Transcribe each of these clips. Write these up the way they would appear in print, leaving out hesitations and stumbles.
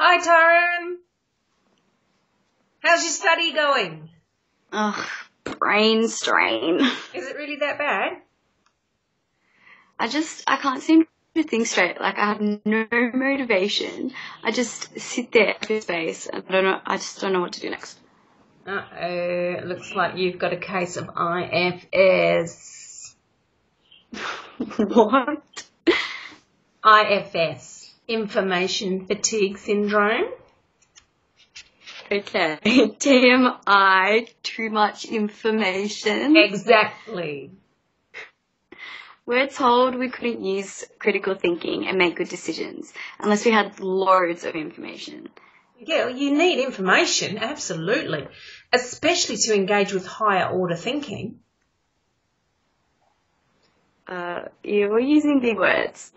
Hi, Taren. How's your study going? Ugh, brain strain. Is it really that bad? I can't seem to think straight. Like, I have no motivation. I just sit there in space and I just don't know what to do next. Uh-oh, it looks like you've got a case of IFS. What? IFS, Information Fatigue Syndrome. Okay. TMI, too much information. Exactly. We're told we couldn't use critical thinking and make good decisions unless we had loads of information. Yeah, well, you need information, absolutely, especially to engage with higher order thinking. You're using big words.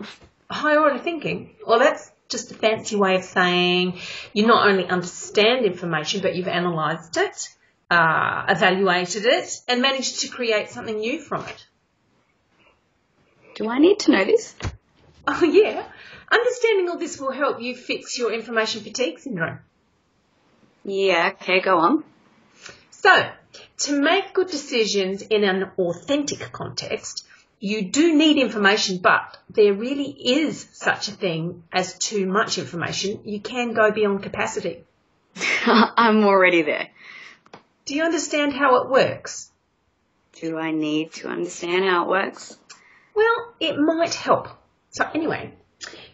Higher order thinking? Well, that's just a fancy way of saying you not only understand information, but you've analysed it, evaluated it, and managed to create something new from it. Do I need to know this? Oh, yeah. Understanding all this will help you fix your information fatigue syndrome. Yeah, okay, go on. So, to make good decisions in an authentic context, you do need information, but there really is such a thing as too much information. You can go beyond capacity. I'm already there. Do you understand how it works? Do I need to understand how it works? Well, it might help. So anyway,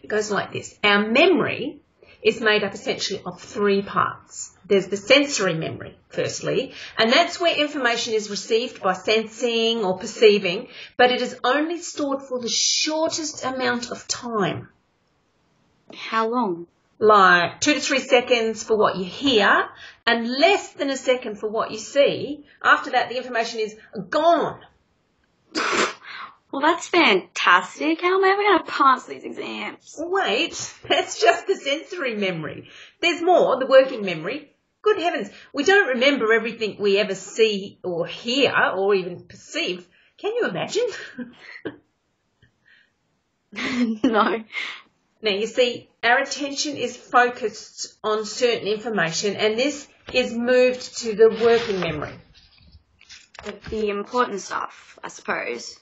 it goes like this. Our memory is made up essentially of three parts. There's the sensory memory, firstly, and that's where information is received by sensing or perceiving, but it is only stored for the shortest amount of time. How long? Like 2 to 3 seconds for what you hear and less than a second for what you see. After that, the information is gone. Well, that's fantastic. How am I ever going to pass these exams? Wait, that's just the sensory memory. There's more, the working memory. Good heavens, we don't remember everything we ever see or hear or even perceive. Can you imagine? No. Now, you see, our attention is focused on certain information and this is moved to the working memory. The important stuff, I suppose.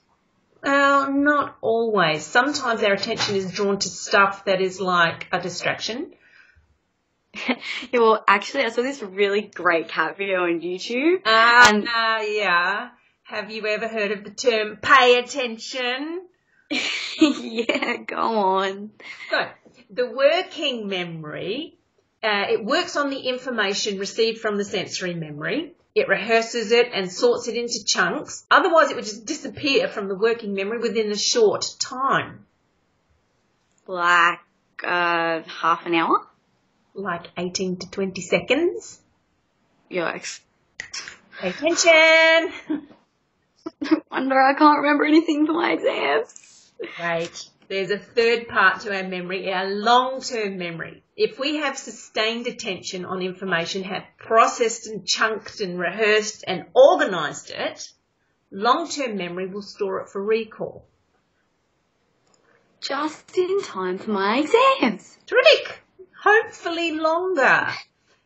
Well, not always. Sometimes our attention is drawn to stuff that is like a distraction. Yeah, well, actually, I saw this really great cat video on YouTube. Yeah. Have you ever heard of the term pay attention? Yeah, go on. So, the working memory, it works on the information received from the sensory memory. It rehearses it and sorts it into chunks. Otherwise, it would just disappear from the working memory within a short time. Like half an hour? Like 18 to 20 seconds. Yikes. Pay attention. No wonder I can't remember anything for my exams. Right. There's a third part to our memory, our long-term memory. If we have sustained attention on information, have processed and chunked and rehearsed and organised it, long-term memory will store it for recall. Just in time for my exams. Terrific. Hopefully longer.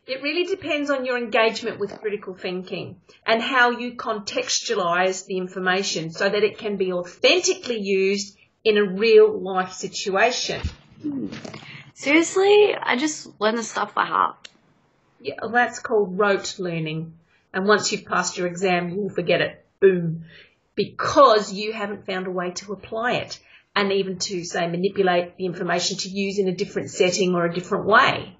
It really depends on your engagement with critical thinking and how you contextualise the information so that it can be authentically used in a real life situation. Seriously, I just learn the stuff by heart. Yeah, well, that's called rote learning. And once you've passed your exam, you'll forget it. Boom. Because you haven't found a way to apply it and even to, say, manipulate the information to use in a different setting or a different way.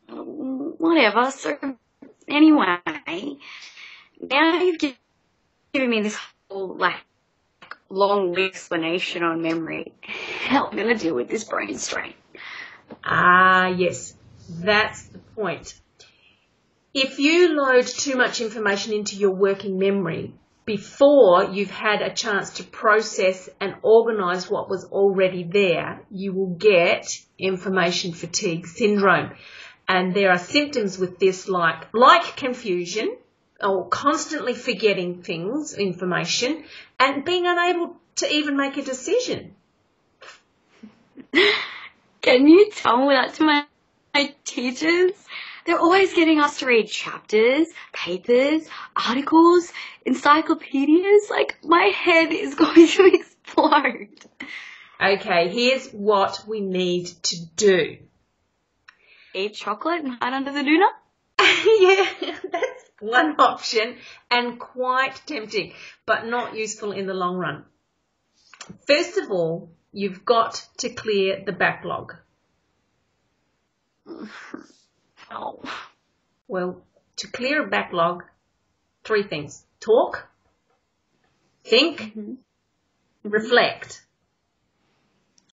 Whatever. So, anyway, now you've given me this whole, long explanation on memory. How am I going to deal with this brain strain? Ah, yes. That's the point. If you load too much information into your working memory before you've had a chance to process and organise what was already there, you will get information fatigue syndrome. And there are symptoms with this like confusion or constantly forgetting things, information, and being unable to even make a decision. Can you tell that to my teachers? They're always getting us to read chapters, papers, articles, encyclopedias. Like, my head is going to explode. Okay, here's what we need to do. Eat chocolate and hide under the doona? Yeah, that's one option and quite tempting, but not useful in the long run. First of all, you've got to clear the backlog. Oh. Well, to clear a backlog, 3 things. Talk, think, reflect.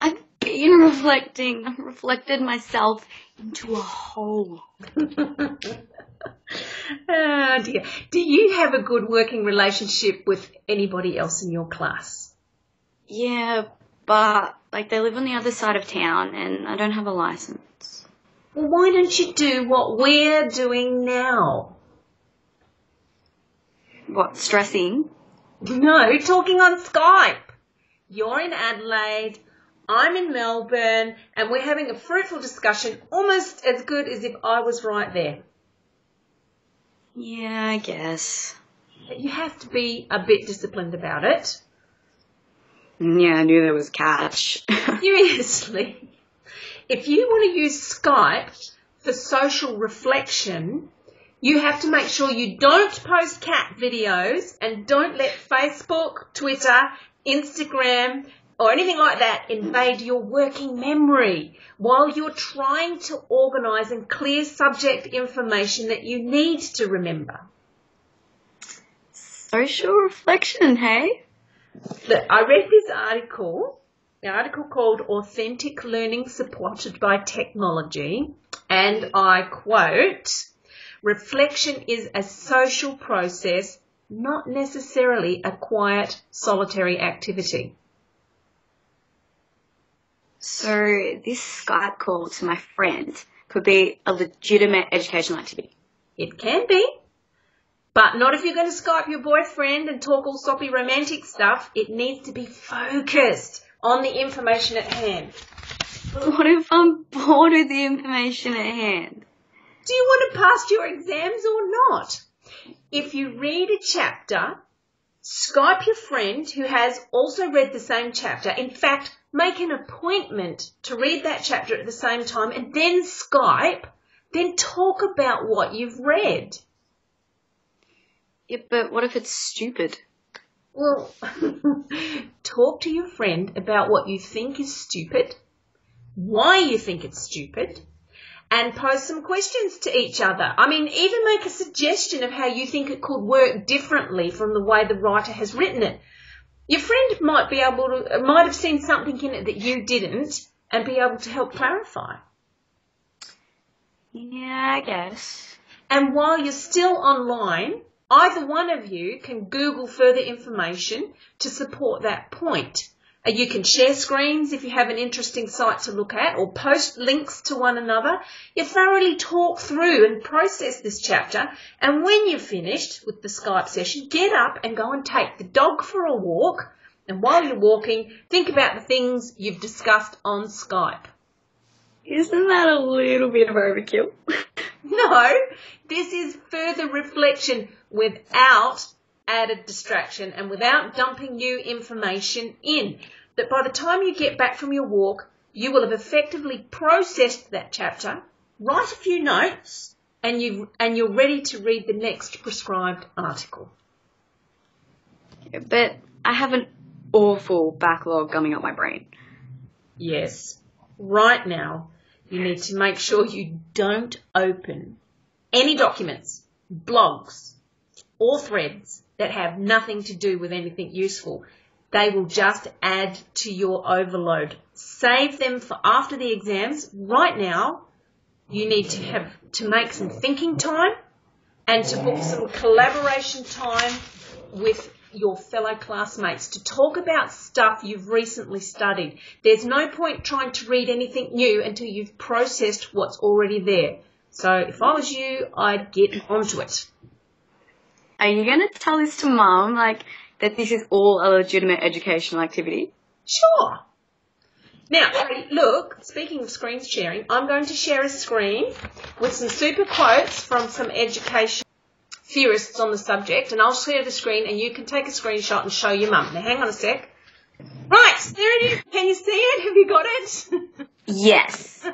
I've been reflecting. I've reflected myself into a hole. Oh dear. Do you have a good working relationship with anybody else in your class? Yeah, but, like, they live on the other side of town and I don't have a license. Well, why don't you do what we're doing now? What, stressing? No, talking on Skype. You're in Adelaide, I'm in Melbourne, and we're having a fruitful discussion, almost as good as if I was right there. Yeah, I guess. But you have to be a bit disciplined about it. Yeah, I knew there was a catch. Seriously. If you want to use Skype for social reflection, you have to make sure you don't post cat videos and don't let Facebook, Twitter, Instagram, or anything like that invade your working memory while you're trying to organise and clear subject information that you need to remember. Social reflection, hey? Look, I read this article, an article called Authentic Learning Supported by Technology, and I quote, reflection is a social process, not necessarily a quiet, solitary activity. So this Skype call to my friend could be a legitimate educational activity. It can be, but not if you're going to Skype your boyfriend and talk all soppy romantic stuff. It needs to be focused on the information at hand. But what if I'm bored with the information at hand? Do you want to pass your exams or not? If you read a chapter, Skype your friend who has also read the same chapter. In fact, make an appointment to read that chapter at the same time and then Skype, then talk about what you've read. Yeah, but what if it's stupid? Well, talk to your friend about what you think is stupid, why you think it's stupid, and pose some questions to each other. I mean, even make a suggestion of how you think it could work differently from the way the writer has written it. Your friend might have seen something in it that you didn't and be able to help clarify. Yeah, I guess. And while you're still online, either one of you can Google further information to support that point. You can share screens if you have an interesting site to look at or post links to one another. You thoroughly talk through and process this chapter, and when you're finished with the Skype session, get up and go and take the dog for a walk, and while you're walking, think about the things you've discussed on Skype. Isn't that a little bit of overkill? No, this is further reflection without added distraction and without dumping new information in. That by the time you get back from your walk, you will have effectively processed that chapter, write a few notes, and you're ready to read the next prescribed article. Yeah, but I have an awful backlog gumming up my brain. Yes, right now you need to make sure you don't open any documents, blogs, or threads that have nothing to do with anything useful. They will just add to your overload. Save them for after the exams. Right now, you need to make some thinking time and to book some collaboration time with your fellow classmates to talk about stuff you've recently studied. There's no point trying to read anything new until you've processed what's already there. So if I was you, I'd get onto it. Are you going to tell this to Mum, like, that this is all a legitimate educational activity? Sure. Now, look, speaking of screen sharing, I'm going to share a screen with some super quotes from some education theorists on the subject, and I'll share the screen and you can take a screenshot and show your mum. Now, hang on a sec. Right, there it is. Can you see it? Have you got it? Yes.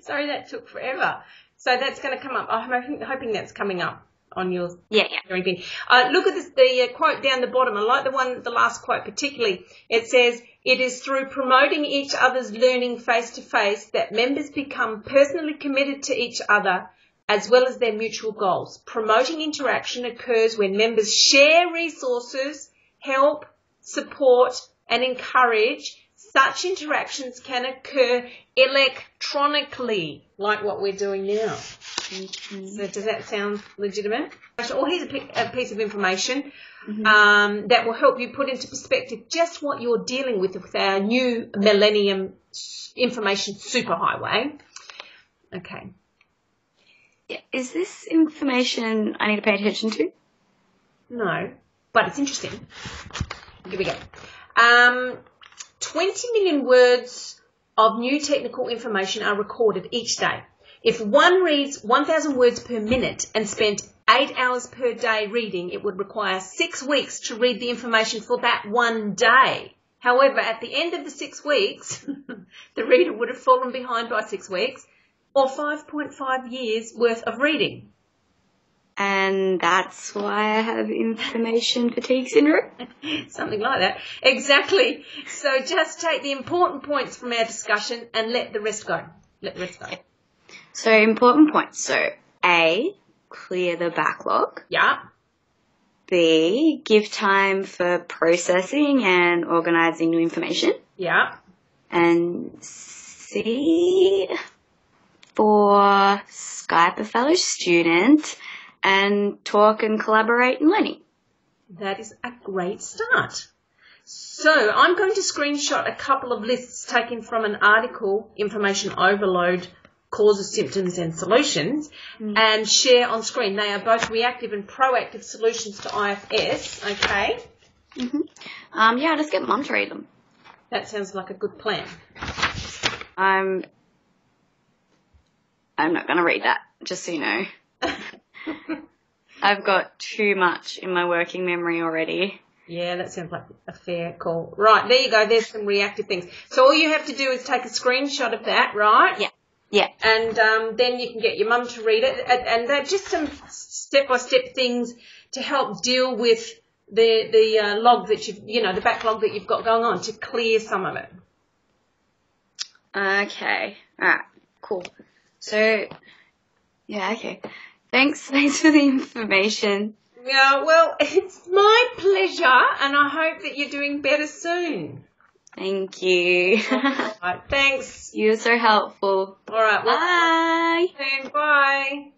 Sorry that took forever. So that's going to come up. I'm hoping that's coming up on your hearing thing. Look at this, the quote down the bottom. I like the last quote particularly. It says, "It is through promoting each other's learning face to face that members become personally committed to each other as well as their mutual goals. Promoting interaction occurs when members share resources, help, support, and encourage. Such interactions can occur electronically, like what we're doing now." So does that sound legitimate? Or here's a piece of information that will help you put into perspective just what you're dealing with our new Millennium Information Superhighway. Okay. Yeah. Is this information I need to pay attention to? No, but it's interesting. Here we go. 20 million words of new technical information are recorded each day. If one reads 1,000 words per minute and spent 8 hours per day reading, it would require 6 weeks to read the information for that one day. However, at the end of the 6 weeks, the reader would have fallen behind by 6 weeks or 5.5 years worth of reading. And that's why I have information fatigue syndrome? Something like that. Exactly. So just take the important points from our discussion and let the rest go. So important points. So A, clear the backlog. Yeah. B, give time for processing and organising new information. Yeah. And C, for Skype a fellow student and talk and collaborate in learning. That is a great start. So I'm going to screenshot a couple of lists taken from an article, Information Overload, Causes, Symptoms and Solutions, and share on screen. They are both reactive and proactive solutions to IFS, okay? I'll just get Mum to read them. That sounds like a good plan. I'm not going to read that, just so you know. I've got too much in my working memory already. Yeah, that sounds like a fair call. Right, there you go. There's some reactive things. So all you have to do is take a screenshot of that, right? Yeah. And then you can get your mum to read it. And they're just some step-by-step things to help deal with the log that the backlog that you've got going on, to clear some of it. Okay. All right. Cool. So, yeah, okay. Thanks for the information. Yeah, well, it's my pleasure, and I hope that you're doing better soon. Thank you. All right, thanks. You're so helpful. All right. Well, bye. See you soon. Bye.